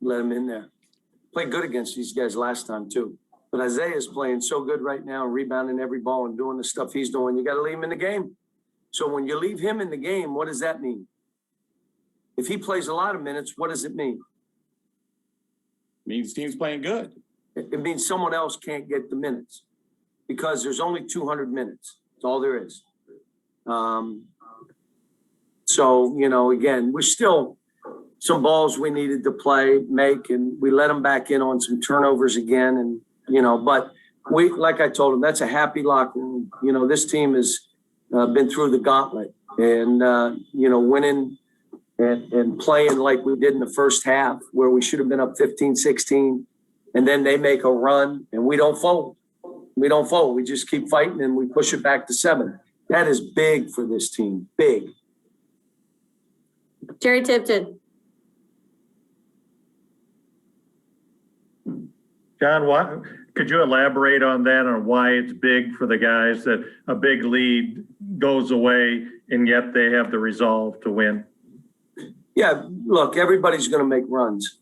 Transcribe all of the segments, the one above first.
let him in there. Played good against these guys last time too. But Isaiah's playing so good right now, rebounding every ball and doing the stuff he's doing. You got to leave him in the game. So when you leave him in the game, what does that mean? If he plays a lot of minutes, what does it mean? Means team's playing good. It means someone else can't get the minutes because there's only 200 minutes. That's all there is. So, you know, again, we're still some balls we needed to make, and we let them back in on some turnovers again. And, you know, but like I told him, that's a happy locker room. You know, this team has been through the gauntlet and, you know, winning and playing like we did in the first half where we should have been up 15-16. And then they make a run and we don't fold. We don't fold. We just keep fighting and we push it back to 7. That is big for this team. Big. Jerry Tipton. John, what could you elaborate on that, on why it's big for the guys that a big lead goes away and yet they have the resolve to win? Yeah, look, everybody's going to make runs.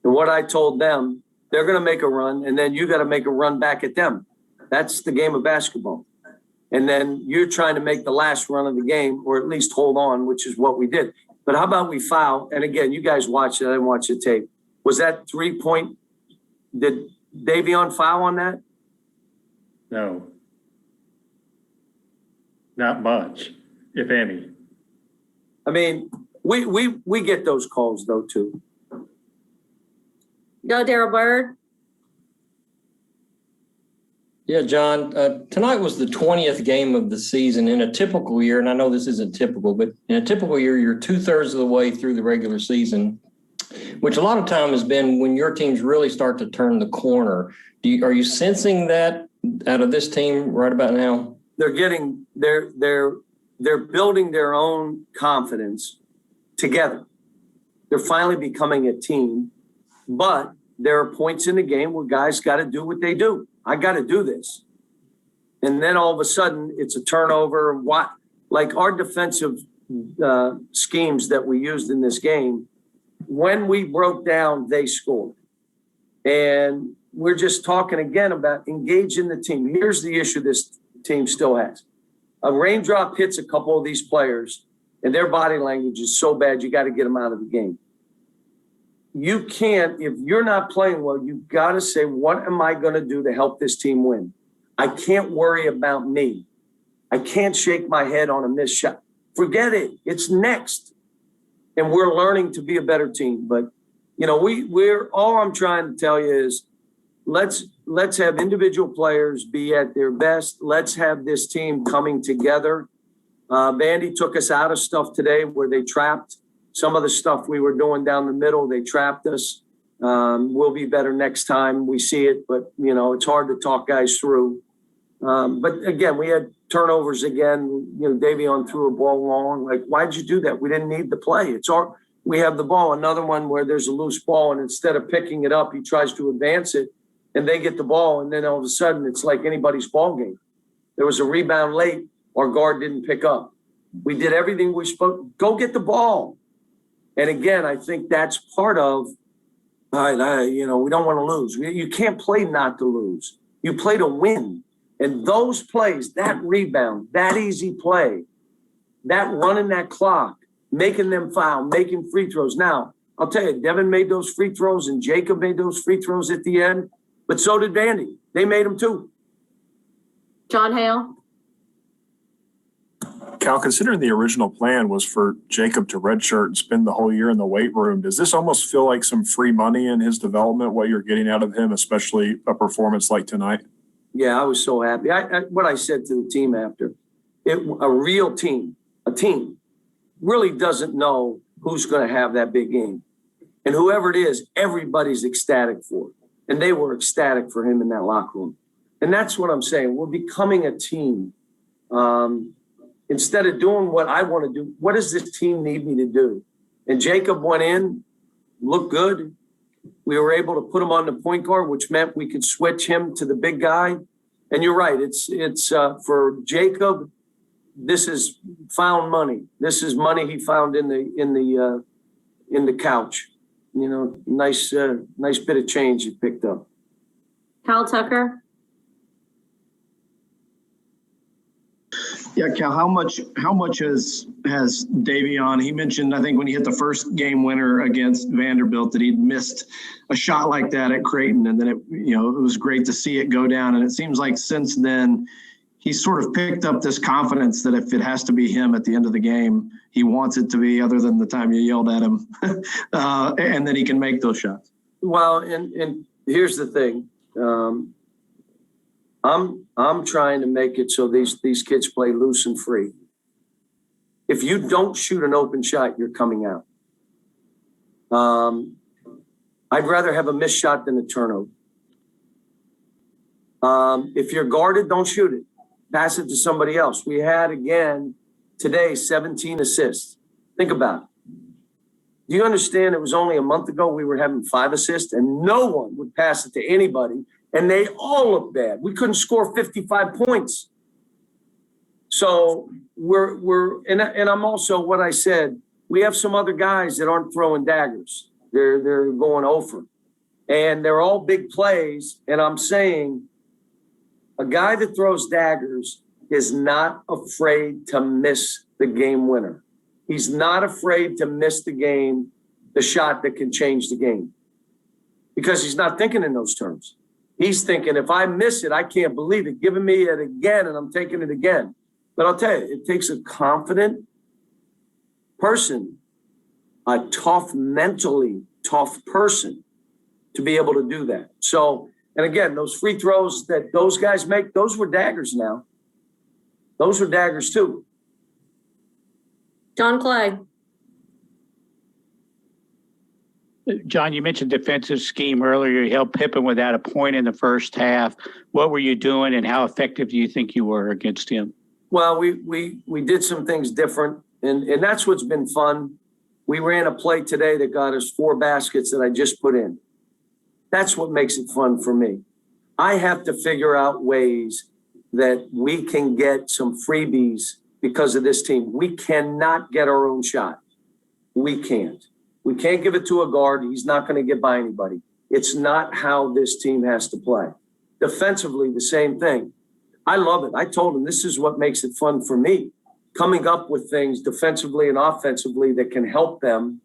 And what I told them, they're going to make a run, and then you got to make a run back at them. That's the game of basketball. And then you're trying to make the last run of the game, or at least hold on, which is what we did. But how about we foul? And again, you guys watched it. I didn't watch the tape. Was that 3-point? Did Davion foul on that? No. Not much, if any. I mean, we get those calls, though, too. Go, Daryl Bird. Yeah, John, tonight was the 20th game of the season. In a typical year, and I know this isn't typical, but in a typical year, you're 2/3 of the way through the regular season, which a lot of time has been when your teams really start to turn the corner. Are you sensing that out of this team right about now? They're building their own confidence together. They're finally becoming a team, but there are points in the game where guys got to do what they do. I got to do this. And then all of a sudden it's a turnover. What, like our defensive schemes that we used in this game, when we broke down, they scored. And we're just talking again about engaging the team. Here's the issue this team still has. A raindrop hits a couple of these players and their body language is so bad, you got to get them out of the game. You can't, if you're not playing well, you've got to say, what am I going to do to help this team win? I can't worry about me. I can't shake my head on a missed shot. Forget it. It's next. And we're learning to be a better team. But, you know, we're all I'm trying to tell you is let's have individual players be at their best. Let's have this team coming together. Vandy took us out of stuff today where they trapped. Some of the stuff we were doing down the middle, they trapped us. We'll be better next time we see it, but, you know, it's hard to talk guys through. But, again, we had turnovers again. You know, Davion threw a ball long. Like, why'd you do that? We didn't need the play. We have the ball. Another one where there's a loose ball, and instead of picking it up, he tries to advance it, and they get the ball, and then all of a sudden it's like anybody's ball game. There was a rebound late. Our guard didn't pick up. We did everything we spoke. Go get the ball. And again, I think that's part of, you know, we don't want to lose. You can't play not to lose. You play to win. And those plays, that rebound, that easy play, that running that clock, making them foul, making free throws. Now, I'll tell you, Devin made those free throws and Jacob made those free throws at the end, but so did Vandy. They made them too. John Hale. Cal, considering the original plan was for Jacob to redshirt and spend the whole year in the weight room, does this almost feel like some free money in his development, what you're getting out of him, especially a performance like tonight? Yeah, I was so happy. What I said to the team after, a real team, a team, really doesn't know who's going to have that big game. And whoever it is, everybody's ecstatic for it. And they were ecstatic for him in that locker room. And that's what I'm saying. We're becoming a team. Instead of doing what I want to do, what does this team need me to do? And Jacob went in, looked good. We were able to put him on the point guard, which meant we could switch him to the big guy. And you're right. It's for Jacob. This is found money. This is money he found in the couch. nice bit of change you picked up. Kyle Tucker, Yeah, Cal, how much has Davion? He mentioned, I think when he hit the first game winner against Vanderbilt, that he'd missed a shot like that at Creighton, and then it was great to see it go down. And it seems like since then, he's sort of picked up this confidence that if it has to be him at the end of the game, he wants it to be, other than the time you yelled at him, and then he can make those shots. Well, and here's the thing. I'm trying to make it so these kids play loose and free. If you don't shoot an open shot, you're coming out. I'd rather have a missed shot than a turnover. If you're guarded, don't shoot it. Pass it to somebody else. We had, again, today, 17 assists. Think about it. Do you understand it was only a month ago we were having 5 assists and no one would pass it to anybody, and they all look bad. We couldn't score 55 points. So and I'm also, what I said, we have some other guys that aren't throwing daggers. They're going over. And they're all big plays. And I'm saying a guy that throws daggers is not afraid to miss the game winner. He's not afraid to miss the shot that can change the game, because he's not thinking in those terms. He's thinking, if I miss it, I can't believe it. Giving me it again, and I'm taking it again. But I'll tell you, it takes a confident person, a mentally tough person, to be able to do that. So, and again, those free throws that those guys make, those were daggers now. Those were daggers too. John Clay, John, you mentioned defensive scheme earlier. You held Pippen without a point in the first half. What were you doing, and how effective do you think you were against him? Well, we did some things different, and that's what's been fun. We ran a play today that got us 4 baskets that I just put in. That's what makes it fun for me. I have to figure out ways that we can get some freebies because of this team. We cannot get our own shot. We can't. We can't give it to a guard. He's not going to get by anybody. It's not how this team has to play. Defensively, the same thing. I love it. I told him this is what makes it fun for me, coming up with things defensively and offensively that can help them,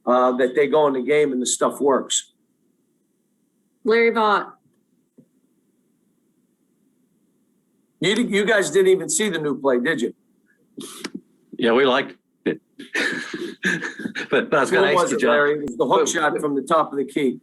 that they go in the game and the stuff works. Larry Vaught, You guys didn't even see the new play, did you? Yeah, we liked it. But I was going to What ask was you, it, John. Larry? It was the hook shot from the top of the key.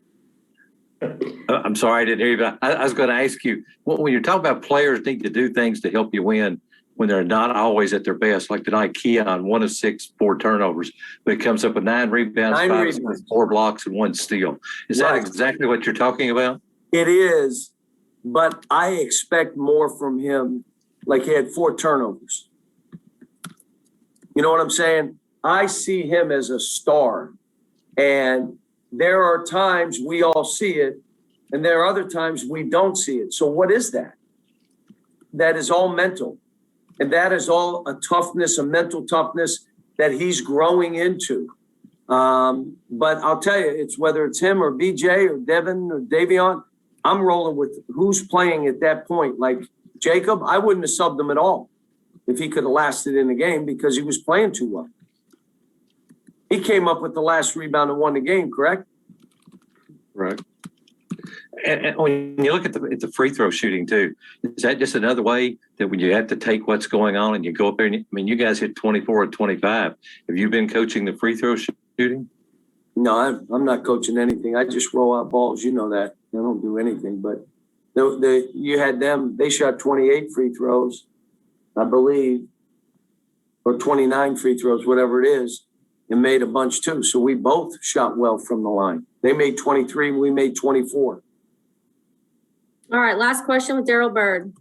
I'm sorry, I didn't hear you. But I was going to ask you, when you're talking about players need to do things to help you win when they're not always at their best, like tonight, Keon, 1 of 6, 4 turnovers, but he comes up with 9 rebounds, 9 5 rebounds. assists, 4 blocks, and 1 steal. Is that Right. exactly what you're talking about? It is, but I expect more from him. Like, he had 4 turnovers. You know what I'm saying? I see him as a star. And there are times we all see it, and there are other times we don't see it. So what is that? That is all mental. And that is all a toughness, a mental toughness that he's growing into. But I'll tell you, it's whether it's him or BJ or Devin or Davion, I'm rolling with who's playing at that point. Like Jacob, I wouldn't have subbed him at all if he could have lasted in the game because he was playing too well. He came up with the last rebound and won the game, correct? Right. And when you look at the free throw shooting too, is that just another way that when you have to take what's going on and you go up there? You guys hit 24 and 25. Have you been coaching the free throw shooting? No, I'm not coaching anything. I just roll out balls. You know that. I don't do anything. But you had them. They shot 28 free throws, I believe, or 29 free throws, whatever it is, and made a bunch too. So we both shot well from the line. They made 23. We made 24. all right, last question with Daryl Bird.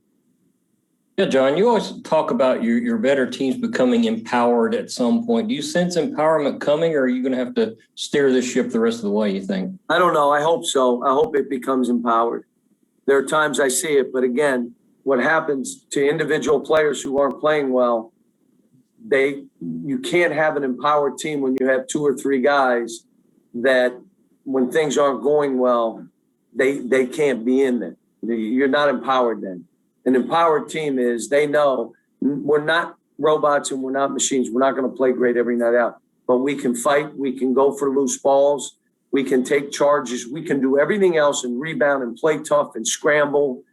Yeah, John, you always talk about your better teams becoming empowered at some point. Do you sense empowerment coming, or are you going to have to steer this ship the rest of the way, you think? I don't know. I hope so. I hope it becomes empowered. There are times I see it, but again, what happens to individual players who aren't playing well, you can't have an empowered team when you have 2 or 3 guys that when things aren't going well, they can't be in there. You're not empowered then. An empowered team is, they know we're not robots and we're not machines. We're not going to play great every night out, but we can fight. We can go for loose balls. We can take charges. We can do everything else and rebound and play tough and scramble.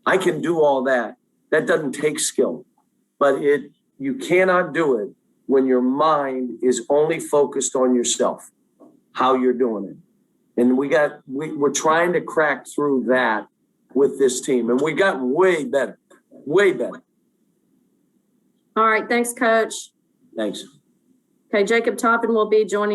I can do all that. That doesn't take skill, but you cannot do it when your mind is only focused on yourself, how you're doing it. And we're trying to crack through that with this team, and we've gotten way better, way better. All right, thanks, Coach. Thanks. Okay, Jacob Toppin will be joining